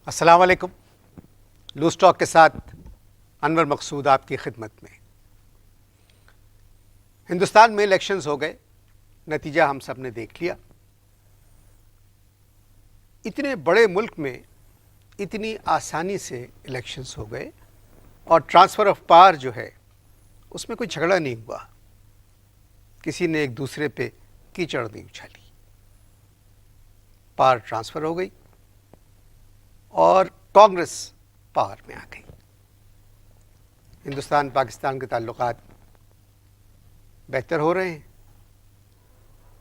अस्सलाम वालेकुम। Loose talk के साथ अनवर मकसूद आपकी खिदमत में। हिंदुस्तान में इलेक्शंस हो गए, नतीजा हम सब ने देख लिया। इतने बड़े मुल्क में इतनी आसानी से इलेक्शंस हो गए और ट्रांसफ़र ऑफ पावर जो है उसमें कोई झगड़ा नहीं हुआ, किसी ने एक दूसरे पे कीचड़ नहीं उछाली, पावर ट्रांसफ़र हो गई और कांग्रेस पावर में आ गई। हिंदुस्तान पाकिस्तान के ताल्लुकात बेहतर हो रहे हैं।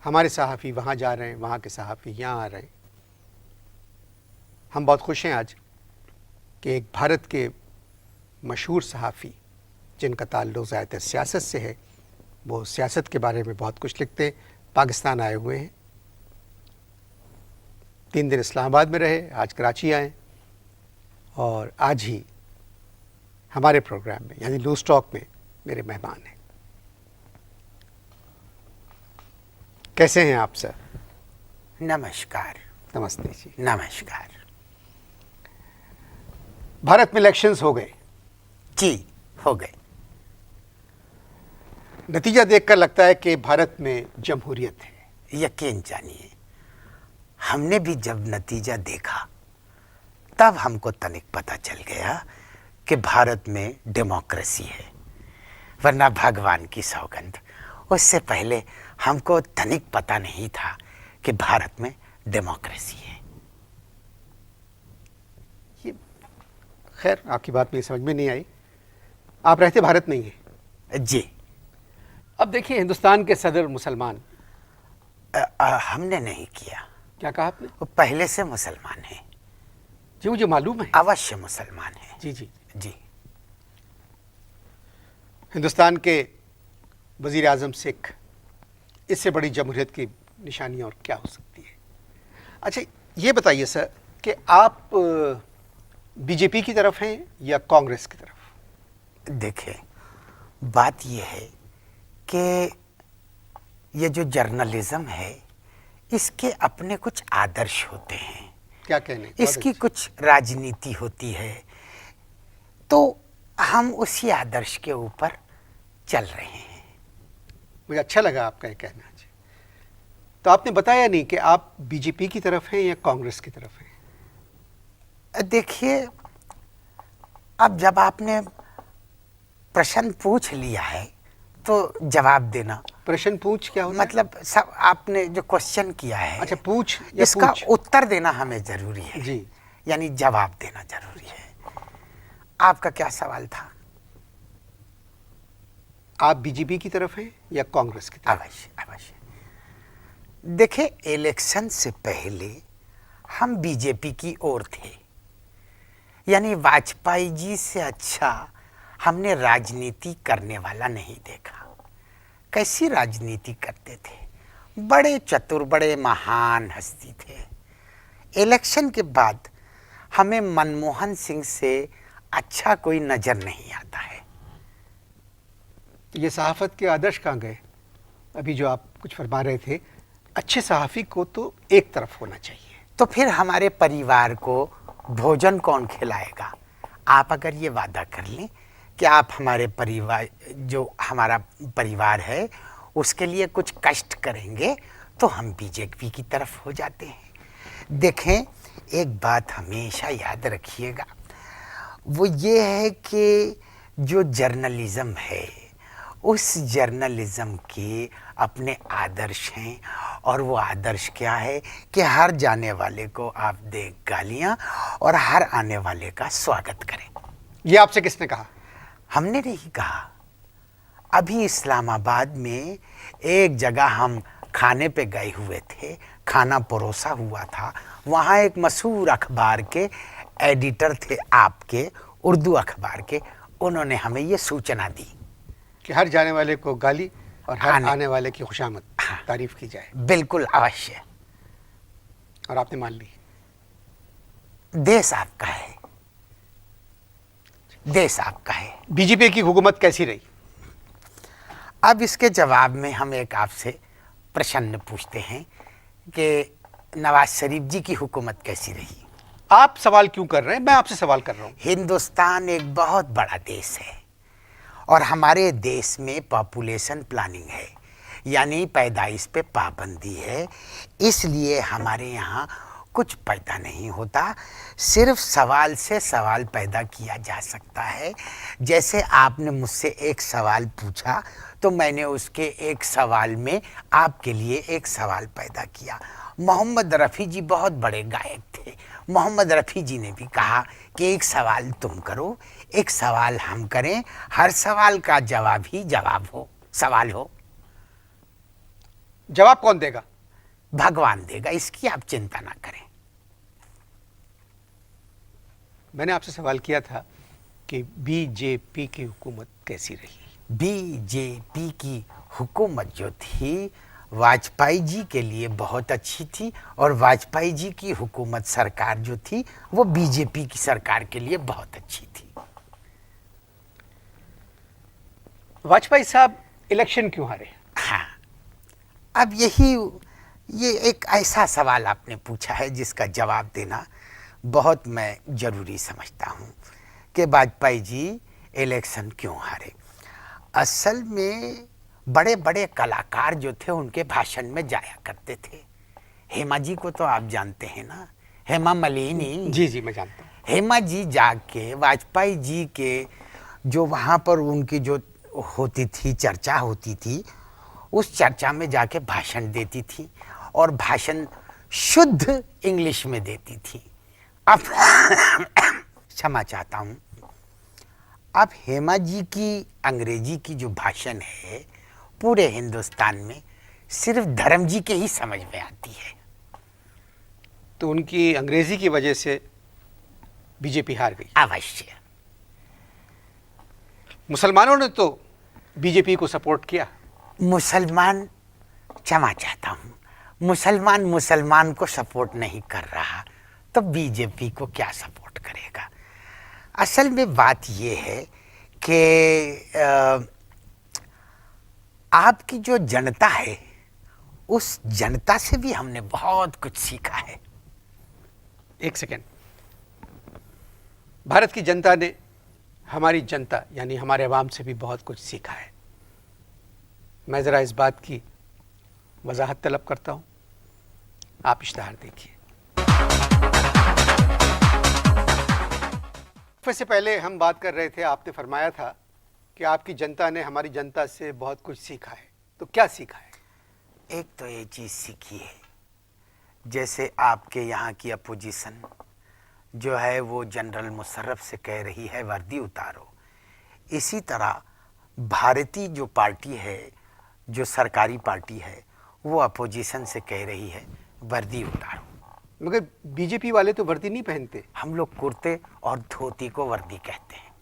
हमारे सहाफ़ी वहाँ जा रहे हैं, वहाँ के सहाफ़ी यहाँ आ रहे हैं। हम बहुत खुश हैं आज कि एक भारत के मशहूर सहाफ़ी जिनका ताल्लुक़ ज़्यादातर सियासत से है, वो सियासत के बारे में बहुत कुछ लिखते हैं, पाकिस्तान आए हुए हैं। 3 दिन इस्लामाबाद में रहे, आज कराची आए और आज ही हमारे प्रोग्राम में यानी लूज़ टॉक में मेरे मेहमान हैं। कैसे हैं आप सर? नमस्कार। नमस्ते जी। नमस्कार भारत में इलेक्शंस हो गए जी, हो गए। नतीजा देखकर लगता है कि भारत में जमहूरियत है। यकीन जानिए, हमने भी जब नतीजा देखा तब हमको तनिक पता चल गया कि भारत में डेमोक्रेसी है, वरना भगवान की सौगंध, उससे पहले हमको तनिक पता नहीं था कि भारत में डेमोक्रेसी है। ये खैर आपकी बात मेरी समझ में नहीं आई। आप रहते भारत नहीं हैं जी। अब देखिए, हिंदुस्तान के सदर मुसलमान। हमने नहीं किया। क्या कहा आपने? वो पहले से मुसलमान हैं। जी, मुझे मालूम है। अवश्य मुसलमान हैं। जी जी जी। हिंदुस्तान के वज़ीर आज़म सिख, इससे बड़ी जमहूरियत की निशानी और क्या हो सकती है? अच्छा, ये बताइए सर कि आप बीजेपी की तरफ हैं या कांग्रेस की तरफ? देखिए, बात यह है कि ये जो जर्नलिज्म है, इसके अपने कुछ आदर्श होते हैं। क्या कहने? इसकी कुछ राजनीति होती है, तो हम उसी आदर्श के ऊपर चल रहे हैं। मुझे अच्छा लगा आपका ये कहना जी। तो आपने बताया नहीं कि आप बीजेपी की तरफ हैं या कांग्रेस की तरफ हैं? देखिए, अब जब आपने प्रश्न पूछ लिया है तो जवाब देना। प्रश्न पूछ क्या होता है? मतलब सब आपने जो क्वेश्चन किया है, अच्छा, पूछ या इसका पूछ? उत्तर देना हमें जरूरी है जी। यानी जवाब देना जरूरी है। आपका क्या सवाल था? आप बीजेपी की तरफ हैं या कांग्रेस की तरफ? अवश्य अवश्य। देखिए, इलेक्शन से पहले हम बीजेपी की ओर थे, यानी वाजपेयी जी से अच्छा हमने राजनीति करने वाला नहीं देखा। कैसी राजनीति करते थे, बड़े चतुर, बड़े महान हस्ती थे। इलेक्शन के बाद हमें मनमोहन सिंह से अच्छा कोई नजर नहीं आता है। ये सहाफत के आदर्श कहाँ गए? अभी जो आप कुछ फरमा रहे थे, अच्छे सहाफ़ी को तो एक तरफ होना चाहिए। तो फिर हमारे परिवार को भोजन कौन खिलाएगा? आप अगर ये वादा कर लें कि आप हमारे परिवार, जो हमारा परिवार है, उसके लिए कुछ कष्ट करेंगे, तो हम बीजेपी की तरफ हो जाते हैं। देखें, एक बात हमेशा याद रखिएगा, वो ये है कि जो जर्नलिज्म है, उस जर्नलिज्म के अपने आदर्श हैं, और वो आदर्श क्या है कि हर जाने वाले को आप दे गालियाँ और हर आने वाले का स्वागत करें। ये आपसे किसने कहा? हमने नहीं कहा। अभी इस्लामाबाद में एक जगह हम खाने पे गए हुए थे, खाना परोसा हुआ था, वहाँ एक मशहूर अखबार के एडिटर थे, आपके उर्दू अखबार के, उन्होंने हमें ये सूचना दी कि हर जाने वाले को गाली और हर आने वाले की खुशामद, तारीफ की जाए। बिल्कुल अवश्य। और आपने मान ली? देश आपका है, देश आपका है। बीजेपी की हुकूमत कैसी रही? अब इसके जवाब में हम एक आपसे प्रश्न पूछते हैं कि नवाज शरीफ जी की हुकूमत कैसी रही? आप सवाल क्यों कर रहे हैं, मैं आपसे सवाल कर रहा हूं। हिंदुस्तान एक बहुत बड़ा देश है और हमारे देश में पॉपुलेशन प्लानिंग है, यानी पैदाइश पे पाबंदी है। इसलिए हमारे यहाँ कुछ पैदा नहीं होता, सिर्फ सवाल से सवाल पैदा किया जा सकता है। जैसे आपने मुझसे एक सवाल पूछा तो मैंने उसके एक सवाल में आपके लिए एक सवाल पैदा किया। मोहम्मद रफ़ी जी बहुत बड़े गायक थे। मोहम्मद रफ़ी जी ने भी कहा कि एक सवाल तुम करो, एक सवाल हम करें, हर सवाल का जवाब ही जवाब हो, सवाल हो। जवाब कौन देगा? भगवान देगा, इसकी आप चिंता ना करें। मैंने आपसे सवाल किया था कि बीजेपी की हुकूमत कैसी रही। बीजेपी की हुकूमत जो थी वाजपेयी जी के लिए बहुत अच्छी थी और वाजपेयी जी की हुकूमत सरकार जो थी वो बीजेपी की सरकार के लिए बहुत अच्छी थी। वाजपेयी साहब इलेक्शन क्यों हारे? हाँ, अब ये एक ऐसा सवाल आपने पूछा है जिसका जवाब देना बहुत मैं ज़रूरी समझता हूँ कि वाजपेयी जी इलेक्शन क्यों हारे। असल में बड़े बड़े कलाकार जो थे उनके भाषण में जाया करते थे। हेमा जी को तो आप जानते हैं ना, हेमा मालिनी। जी जी, मैं जानता हूँ। हेमा जी जाके वाजपेयी जी के जो वहाँ पर उनकी जो होती थी, चर्चा होती थी, उस चर्चा में जाके भाषण देती थी और भाषण शुद्ध इंग्लिश में देती थी। अब क्षमा चाहता हूँ। अब हेमा जी की अंग्रेजी की जो भाषण है पूरे हिंदुस्तान में सिर्फ धर्म जी के ही समझ में आती है। तो उनकी अंग्रेजी की वजह से बीजेपी हार गई। अवश्य। मुसलमानों ने तो बीजेपी को सपोर्ट किया। मुसलमान, क्षमा चाहता हूँ, मुसलमान को सपोर्ट नहीं कर रहा तो बीजेपी को क्या सपोर्ट करेगा। असल में बात यह है कि आपकी जो जनता है उस जनता से भी हमने बहुत कुछ सीखा है। एक सेकेंड, भारत की जनता ने हमारी जनता यानी हमारे अवाम से भी बहुत कुछ सीखा है। मैं ज़रा इस बात की वजाहत तलब करता हूँ, आप इश्तहार देखिए। इससे पहले हम बात कर रहे थे, आपने फरमाया था कि आपकी जनता ने हमारी जनता से बहुत कुछ सीखा है। तो क्या सीखा है? एक तो ये चीज़ सीखी है, जैसे आपके यहाँ की अपोजिशन जो है वो जनरल मुशर्रफ से कह रही है वर्दी उतारो, इसी तरह भारतीय जो पार्टी है, जो सरकारी पार्टी है, वो अपोजिशन से कह रही है वर्दी उतारो। मगर बीजेपी वाले तो वर्दी नहीं पहनते। हम लोग कुर्ते और धोती को वर्दी कहते हैं।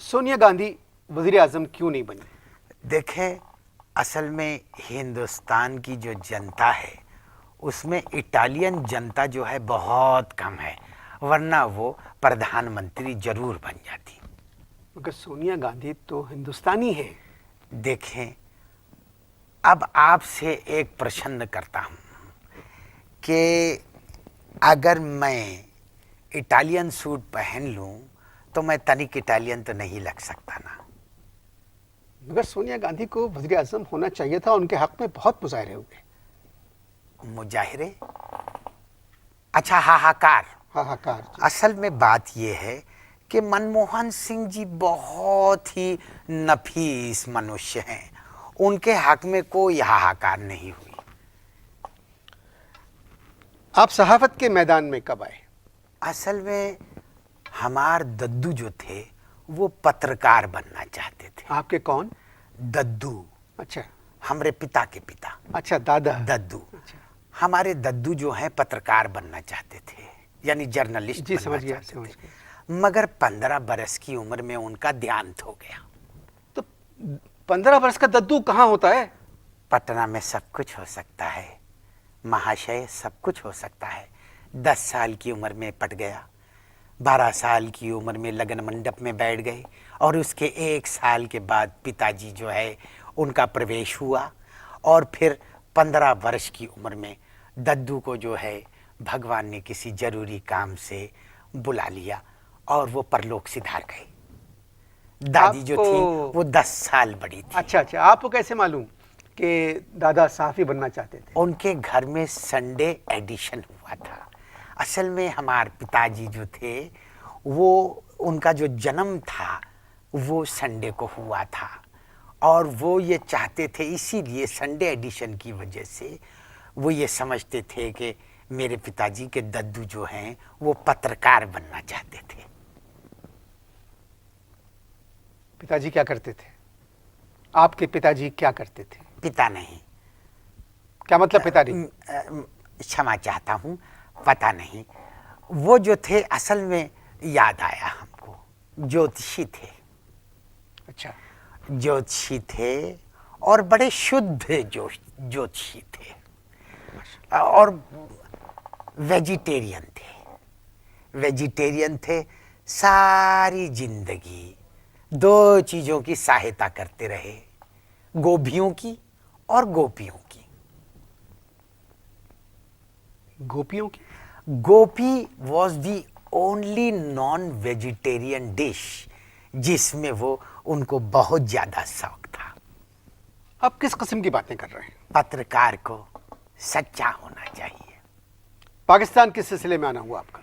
सोनिया गांधी वज़ीर आज़म क्यों नहीं बनी? देखें, असल में हिंदुस्तान की जो जनता है उसमें इटालियन जनता जो है बहुत कम है, वरना वो प्रधानमंत्री जरूर बन जाती। मगर सोनिया गांधी तो हिंदुस्तानी है। देखें, अब आपसे एक प्रश्न करता हूँ कि अगर मैं इटालियन सूट पहन लूँ तो मैं तनिक इटालियन तो नहीं लग सकता ना। मगर सोनिया गांधी को वज़ीर आज़म होना चाहिए था, उनके हक में बहुत मुजाहरे हुए। मुजाहिरे, अच्छा, हाहाकार। हाहाकार। असल में बात यह है कि मनमोहन सिंह जी बहुत ही नफीस मनुष्य हैं, उनके हक में कोई हाहाकार नहीं हुई। आप सहाफत के मैदान में कब आए? असल में हमार दद्दू जो थे वो पत्रकार बनना चाहते थे। आपके कौन? दद्दू। अच्छा। हमारे पिता के पिता। अच्छा, दादा। दद्दू। अच्छा। हमारे दद्दू जो हैं पत्रकार बनना चाहते थे, यानी जर्नलिस्ट जी, बनना समझ गया, चाहते समझ थे। गया। मगर 15 बरस की उम्र में उनका देहांत हो गया। तो 15 वर्ष का दद्दू कहाँ होता है? पटना में सब कुछ हो सकता है महाशय, सब कुछ हो सकता है। 10 साल की उम्र में पट गया, 12 साल की उम्र में लगन मंडप में बैठ गए और उसके 1 साल के बाद पिताजी जो है उनका प्रवेश हुआ और फिर 15 वर्ष की उम्र में दद्दू को जो है भगवान ने किसी जरूरी काम से बुला लिया और वो परलोक सिधार गई। दादी जो थी वो 10 साल बड़ी थी। अच्छा अच्छा, आपको कैसे मालूम कि दादा साहब ही बनना चाहते थे? उनके घर में संडे एडिशन हुआ था। असल में हमारे पिताजी जो थे वो, उनका जो जन्म था वो संडे को हुआ था और वो ये चाहते थे, इसीलिए संडे एडिशन की वजह से वो ये समझते थे कि मेरे पिताजी के दद्दू जो हैं वो पत्रकार बनना चाहते थे। पिताजी क्या करते थे? आपके पिताजी क्या करते थे? पिता नहीं, क्या मतलब पिता नहीं? क्षमा चाहता हूँ, पता नहीं। वो जो थे असल में, याद आया हमको, ज्योतिषी थे। अच्छा, ज्योतिषी थे और बड़े शुद्ध ज्योतिषी थे और वेजिटेरियन थे। वेजिटेरियन थे, सारी जिंदगी 2 चीजों की सहायता करते रहे, गोभियों की और गोपियों की। गोपियों की? Gopi was the only non vegetarian dish जिसमें वो, उनको बहुत ज्यादा शौक था। आप किस किस्म की बातें कर रहे हैं? पत्रकार को सच्चा होना चाहिए। पाकिस्तान किस सिलसिले में आना हुआ आपका?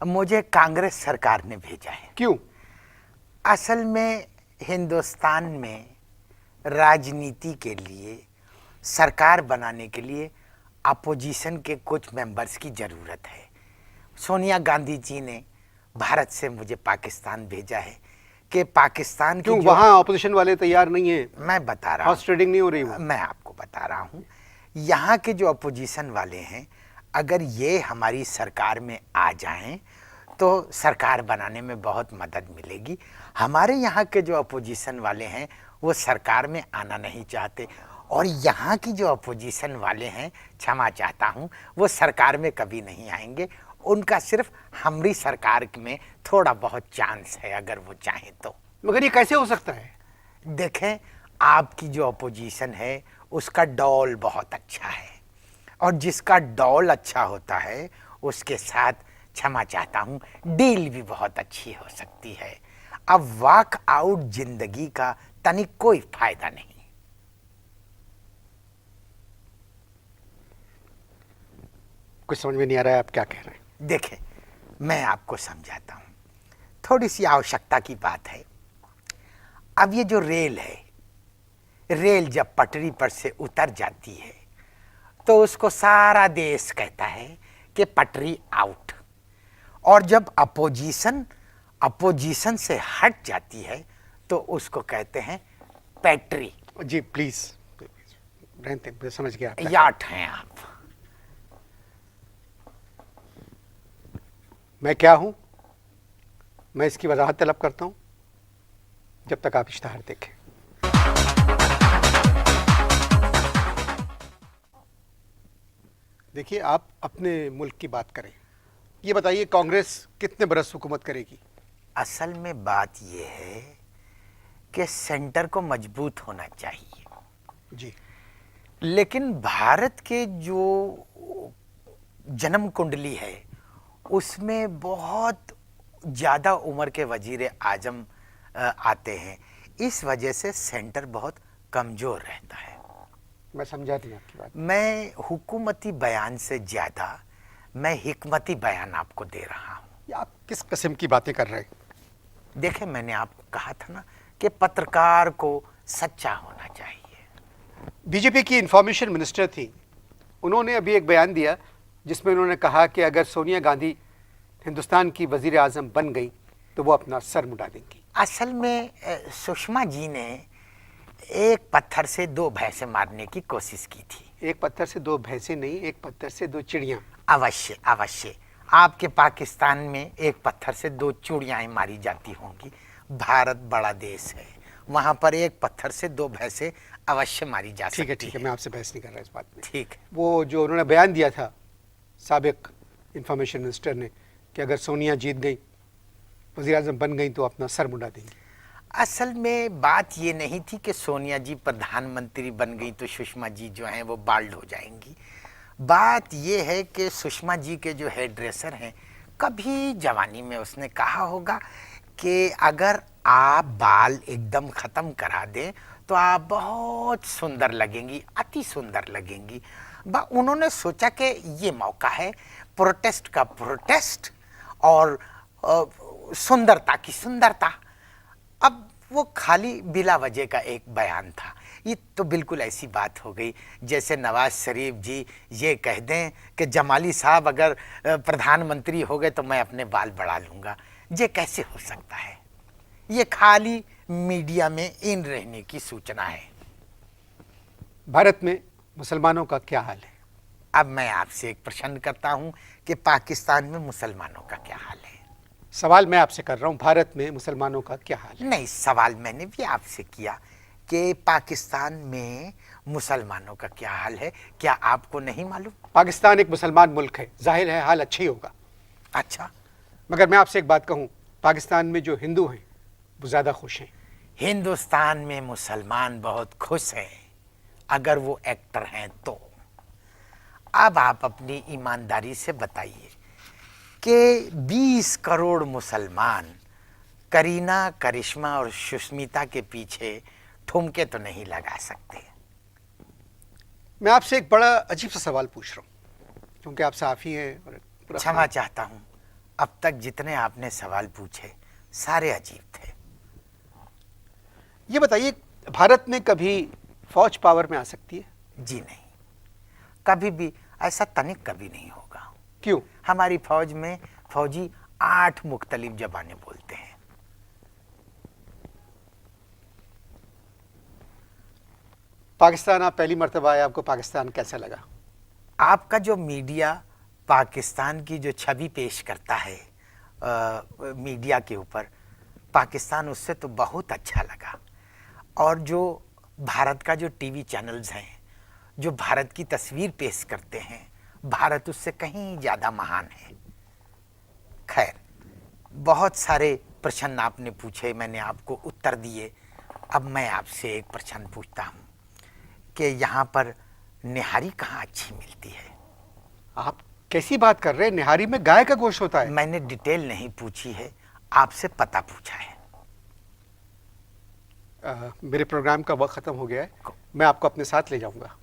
मुझे कांग्रेस सरकार ने भेजा है। क्यों? असल में हिंदुस्तान में राजनीति के लिए, सरकार बनाने के लिए अपोजिशन के कुछ मेंबर्स की जरूरत है। सोनिया गांधी जी ने भारत से मुझे पाकिस्तान भेजा है कि पाकिस्तान क्यों की जो, वहां ऑपोजिशन वाले तैयार नहीं है? मैं बता रहा हॉर्स हूँ, ट्रेडिंग नहीं हो रही वहां? मैं आपको बता रहा हूँ, यहाँ के जो अपोजिशन वाले हैं, अगर ये हमारी सरकार में आ जाएं तो सरकार बनाने में बहुत मदद मिलेगी। हमारे यहाँ के जो अपोजिशन वाले हैं वो सरकार में आना नहीं चाहते और यहाँ की जो अपोजिशन वाले हैं, क्षमा चाहता हूँ, वो सरकार में कभी नहीं आएंगे। उनका सिर्फ हमारी सरकार में थोड़ा बहुत चांस है अगर वो चाहें तो। मगर ये कैसे हो सकता है? देखें, आपकी जो अपोजिशन है उसका डॉल बहुत अच्छा है और जिसका डॉल अच्छा होता है उसके साथ, क्षमा चाहता हूँ, डील भी बहुत अच्छी हो सकती है। अब वॉक आउट जिंदगी का तनिक कोई फायदा नहीं। कुछ समझ में नहीं आ रहा है आप क्या कह रहे हैं। देखें, मैं आपको समझाता हूँ, थोड़ी सी आवश्यकता की बात है। अब ये जो रेल है, रेल जब पटरी पर से उतर जाती है तो उसको सारा देश कहता है कि पटरी आउट, और जब अपोजिशन से हट जाती है तो उसको कहते हैं पैट्री। जी प्लीज, रहते, मैं समझ गया। याट हैं आप। मैं क्या हूं, मैं इसकी वजाहत तलब करता हूं जब तक आप इश्तहार देखें। देखिए, आप अपने मुल्क की बात करें। ये बताइए, कांग्रेस कितने बरस हुकूमत करेगी? असल में बात यह है कि सेंटर को मजबूत होना चाहिए, जी, लेकिन भारत के जो जन्म कुंडली है उसमें बहुत ज़्यादा उम्र के वजीर आजम आते हैं। इस वजह से सेंटर बहुत कमज़ोर रहता है। मैं समझा नहीं आपकी बात। मैं हुकूमती बयान से ज़्यादा मैं हिकमती बयान आपको दे रहा हूँ। ये आप किस किस्म की बातें कर रहे हैं? देखें, मैंने आपको कहा था ना कि पत्रकार को सच्चा होना चाहिए। बीजेपी की इंफॉर्मेशन मिनिस्टर थी, उन्होंने अभी एक बयान दिया जिसमें उन्होंने कहा कि अगर सोनिया गांधी हिंदुस्तान की वजीर आजम बन गई तो वो अपना सर मुड़ा देंगी। असल में सुषमा जी ने एक पत्थर से 2 भैंसे मारने की कोशिश की थी। एक पत्थर से 2 भैंसे नहीं, एक पत्थर से 2 चिड़ियां। अवश्य अवश्य, आपके पाकिस्तान में एक पत्थर से 2 चूड़ियाँ मारी जाती होंगी। भारत बड़ा देश है, वहाँ पर एक पत्थर से 2 भैंसे अवश्य मारी जा सकती है। ठीक है, मैं आपसे बहस नहीं कर रहा इस बात में। ठीक है। वो जो उन्होंने बयान दिया था साबिक इंफॉर्मेशन मिनिस्टर ने कि अगर सोनिया जीत गई, वज़ीर आज़म बन गई तो अपना सर मुड़ा देंगी। असल में बात ये नहीं थी कि सोनिया जी प्रधानमंत्री बन गई तो सुषमा जी जो हैं वो बाल्ड हो जाएंगी। बात ये है कि सुषमा जी के जो हेयर ड्रेसर हैं, कभी जवानी में उसने कहा होगा कि अगर आप बाल एकदम ख़त्म करा दें तो आप बहुत सुंदर लगेंगी, अति सुंदर लगेंगी। उन्होंने सोचा कि ये मौका है प्रोटेस्ट का प्रोटेस्ट और सुंदरता की सुंदरता। अब वो खाली बिला वजह का एक बयान था। ये तो बिल्कुल ऐसी बात हो गई जैसे नवाज शरीफ जी ये कह दें कि जमाली साहब अगर प्रधानमंत्री हो गए तो मैं अपने बाल बढ़ा लूँगा। ये कैसे हो सकता है? ये खाली मीडिया में इन रहने की सूचना है। भारत में मुसलमानों का क्या हाल है? अब मैं आपसे एक प्रश्न करता हूँ कि पाकिस्तान में मुसलमानों का क्या हाल है? सवाल मैं आपसे कर रहा हूँ, भारत में मुसलमानों का क्या हाल है? नहीं, सवाल मैंने भी आपसे किया कि पाकिस्तान में मुसलमानों का क्या हाल है, क्या आपको नहीं मालूम? पाकिस्तान एक मुसलमान मुल्क है, जाहिर है हाल अच्छा ही होगा। अच्छा, मगर मैं आपसे एक बात कहूँ, पाकिस्तान में जो हिंदू हैं वो ज़्यादा खुश हैं। हिंदुस्तान में मुसलमान बहुत खुश हैं अगर वो एक्टर हैं तो। अब आप अपनी ईमानदारी से बताइए कि 20 करोड़ मुसलमान करीना, करिश्मा और सुष्मिता के पीछे ठुमके तो नहीं लगा सकते। मैं आपसे एक बड़ा अजीब सा सवाल पूछ रहा हूँ, क्योंकि आप साफ़ी हैं और क्षमा चाहता हूँ, अब तक जितने आपने सवाल पूछे सारे अजीब थे। ये बताइए, भारत में कभी फौज पावर में आ सकती है? जी नहीं, कभी भी ऐसा तनिक कभी नहीं होगा। क्यों? हमारी फौज में फौजी 8 मुख्तलिफ ज़बानें बोलते हैं। पाकिस्तान आप पहली मर्तबा आए, आपको पाकिस्तान कैसा लगा? आपका जो मीडिया पाकिस्तान की जो छवि पेश करता है मीडिया के ऊपर, पाकिस्तान उससे तो बहुत अच्छा लगा। और जो भारत का जो टीवी चैनल्स हैं जो भारत की तस्वीर पेश करते हैं, भारत उससे कहीं ज़्यादा महान है। खैर, बहुत सारे प्रश्न आपने पूछे, मैंने आपको उत्तर दिए। अब मैं आपसे एक प्रश्न पूछता हूँ कि यहाँ पर निहारी कहाँ अच्छी मिलती है? आप कैसी बात कर रहे हैं? निहारी में गाय का गोश्त होता है। मैंने डिटेल नहीं पूछी है, आपसे पता पूछा है। मेरे प्रोग्राम का वक्त ख़त्म हो गया है, मैं आपको अपने साथ ले जाऊंगा।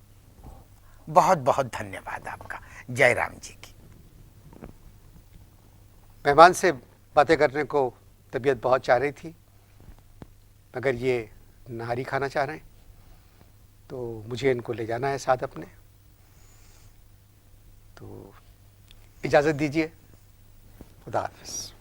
बहुत बहुत धन्यवाद आपका। जय राम जी की। मेहमान से बातें करने को तबीयत बहुत चाह रही थी, मगर ये नहारी खाना चाह रहे हैं, तो मुझे इनको ले जाना है साथ अपने। तो इजाज़त दीजिए, खुदा हाफ़िज़।